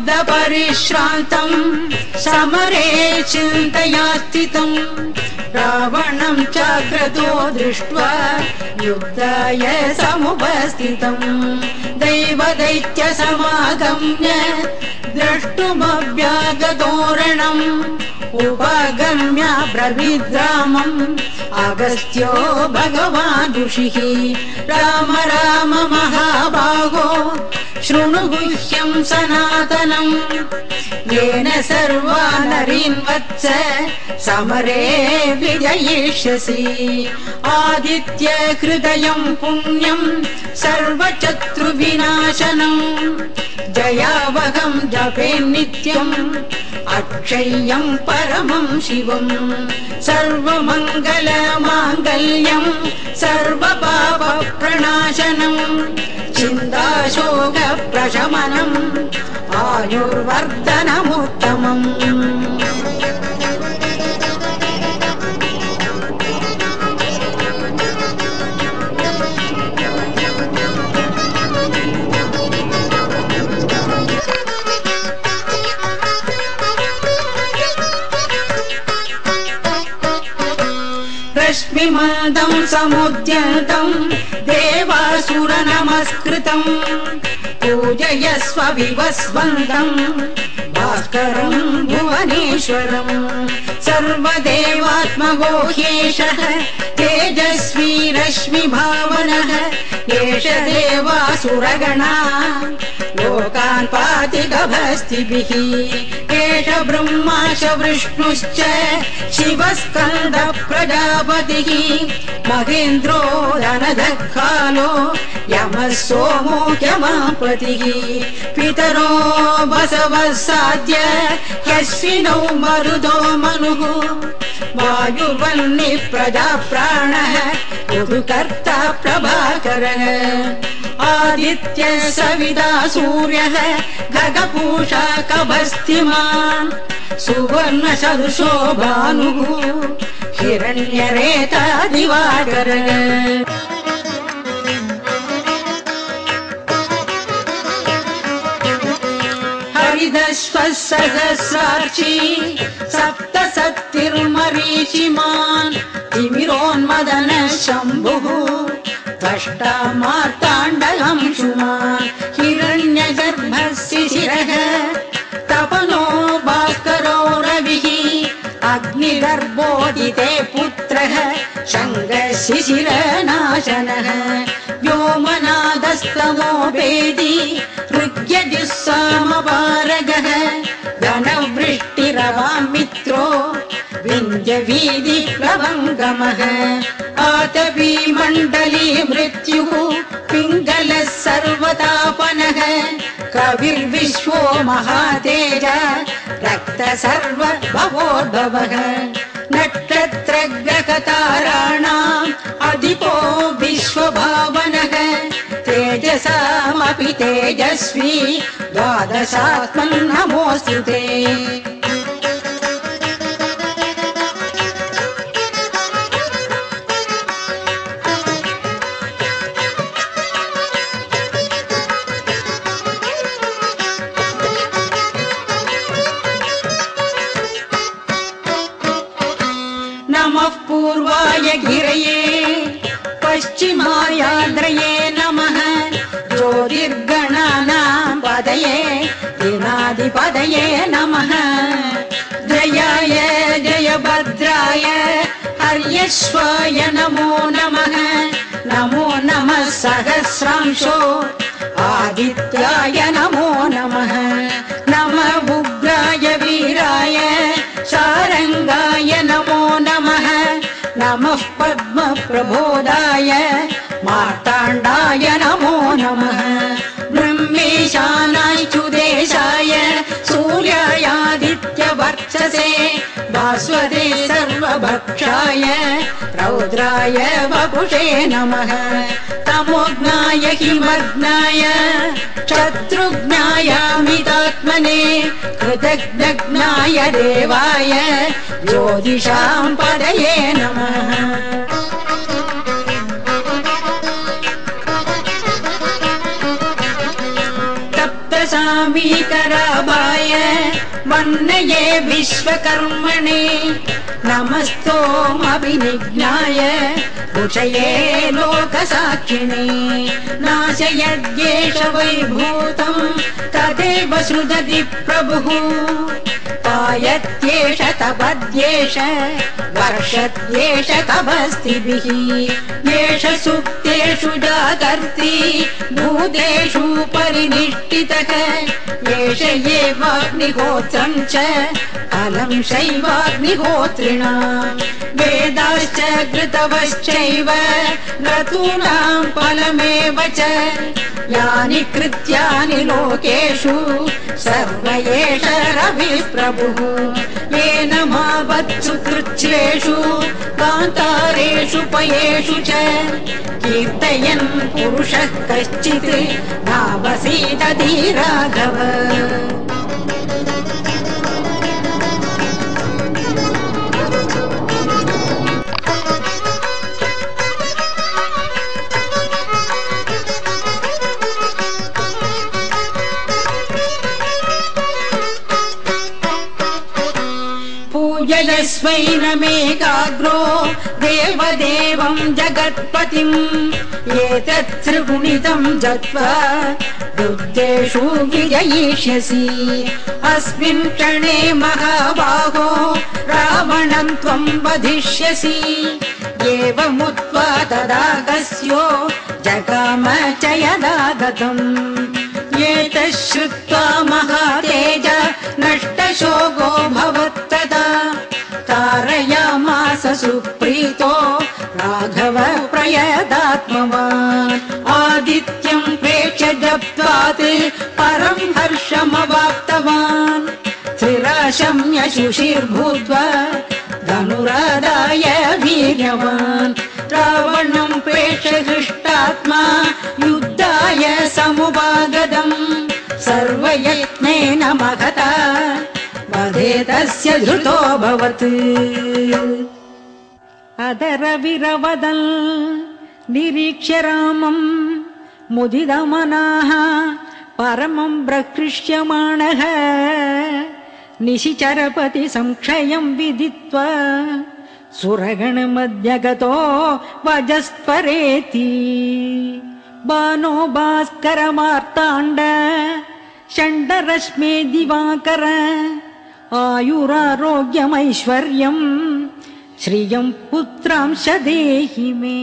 युद्ध परिश्रान्तम् समरे चिन्तया स्थितम् रावणं चाग्रतो दृष्ट्वा युद्धाय समुपस्थितम् दैवदैत्य समागम्य द्रष्टुमव्यागतोरणम् उपगम्य ब्रवीद्रामम् अगस्त्यो भगवान् ऋषिः राम राम महाबाहो शृणु गुह्यं सनातनम् येन सर्वा नरीन् वत्स समरे विजयिष्यसि आदित्य हृदयं पुण्यं सर्वशत्रुविनाशनम् जयावहं जपे नित्यम् अक्षय्यं परमं शिवम् सर्वमङ्गल माङ्गल्यं सर्वपापप्रणाशनम् चिन्ताशोक प्रशमनम् आयुर्वर्धनमुत्तमम् रश्मिमन्दं समुद्यन्तं देवासुरनमस्कृतम् पूजयस्व विवस्वन्दम् भास्करं भुवनेश्वरम् सर्वदेवात्मको ह्येषः तेजस्वी रश्मिभावनः एष देवासुरगणा लोकान् पाति गभस्तिभिः एष ब्रह्मा च विष्णुश्च शिवस्कन्द प्रजापतिः महेन्द्रो धनधःकालो यमः सोमो यमापतिः पितरो बसवः साध्य ह्यश्विनौ मरुदो मनुः वायुवह्निः प्रजाप्राणः ऋतुकर्ता प्रभाकरः आदित्यः सविता सूर्यः खगपूषा कभस्तिमान् सुवर्णसदृशो भानुः हिरण्यरेता दिवाकरः हरिदश्वः सहस्रार्ची सप्तसतिर्मरीचिमान् तिमिरोन्मदनः शम्भुः त्वष्टा मार्ताण्डहंसुमान् हिरण्यगर्भः शिशिरः तपनो भास्करो रविः अग्निगर्भोदिते पुत्रः शङ्गः शिशिरनाशनः व्योमनादस्तमो वेदी ऋग्यजुस्सामपारगः धनवृष्टिरवामित्रो विन्द्यवीधि प्लवङ्गमः आतपी मण्डली मृत्युः पिङ्गलः सर्वतापनः कविर्विश्वो महातेज रक्त सर्वभवोद्भवः नक्षत्रग्रहताराणाम् अधिपो विश्वभावनः तेजसामपि तेजस्वी द्वादशात्मन् नमोऽस्तु ते नमः पूर्वाय गिरये पश्चिमायाद्रये नमः ज्योतिर्गणानां पदये दिनाधिपदये नमः जयाय जयभद्राय हर्यश्वाय नमो नमः नमो नमः सहस्रांशो आदित्याय नमो नमः नमः उग्राय वीराय सारंगाय नमो नमः नमः पद्मप्रबोधाय मार्ताण्डाय नमो नमः ब्रह्मेशानाय चुदेशाय सूर्यायादित्यवर्चसे भास्वते सर्वभक्षाय रौद्राय वपुषे नमः तमोज्ञाय हिमग्नाय शत्रुघ्नायामितात्मने कृतज्ञाय देवाय ज्योतिषां पदये नमः भीकराभाय वन्नये विश्वकर्मणे नमस्तोमभिनिघ्नाय ऋषये लोकसाक्षिणे नाशयद्येष वैभूतम् तदेव सृजति प्रभुः पायत्येष तपद्येष वर्षत्येष तपस्तिभिः येष सुप्तेषु जागर्ति भूतेषु परिनिष्ठितः एष एवाग्निहोत्रम् च फलम् शैवाग्निहोत्रिणाम् वेदाश्च कृतवश्चैव क्रतूनाम् फलमेव च यानि कृत्यानि लोकेषु सर्व एष रविः प्रभुः येन मावत्सु कृच्छ्रेषु कान्तारेषु पयेषु च कीर्तयन् पुरुषः कश्चित् नावसीदति राघव पूजयस्वैनमेकाग्रो देवदेवम् जगत्पतिम् एतत् त्रिगुणितम् जत्वा युद्धेषु विजयिष्यसि अस्मिन् क्षणे महाबाहो रावणम् त्वम् वधिष्यसि एवमुक्त्वा तदागस्यो जगाम च यदागतम् एतत् श्रुत्वा महातेज नष्टशोको भवत्तदा तारयामास सुप्रीतो राघव प्रयदात्मवान् आदित्यम् प्रेक्ष्य जप्त्वात् परम् हर्षमवाप्तवान् त्रिराशम्य शुचिर्भूत्वा धनुरादाय वीर्यवान् रावणम् प्रेक्ष्य हृष्टात्मा युद्धाय समुपागतम् सर्वयत्नेन महता वधे तस्य धृतोऽभवत् अदरविरवदन् निरीक्ष्य रामम् मुदितमनाः परमम् प्रकृष्यमाणः निशिचरपति संक्षयम् विदित्वा सुरगणमध्यगतो वजस्त्वरेति बाणो भास्करमार्ताण्ड षण्डरश्मे दिवाकर आयुरारोग्यमैश्वर्यम् श्रियम् पुत्रांश देहि मे।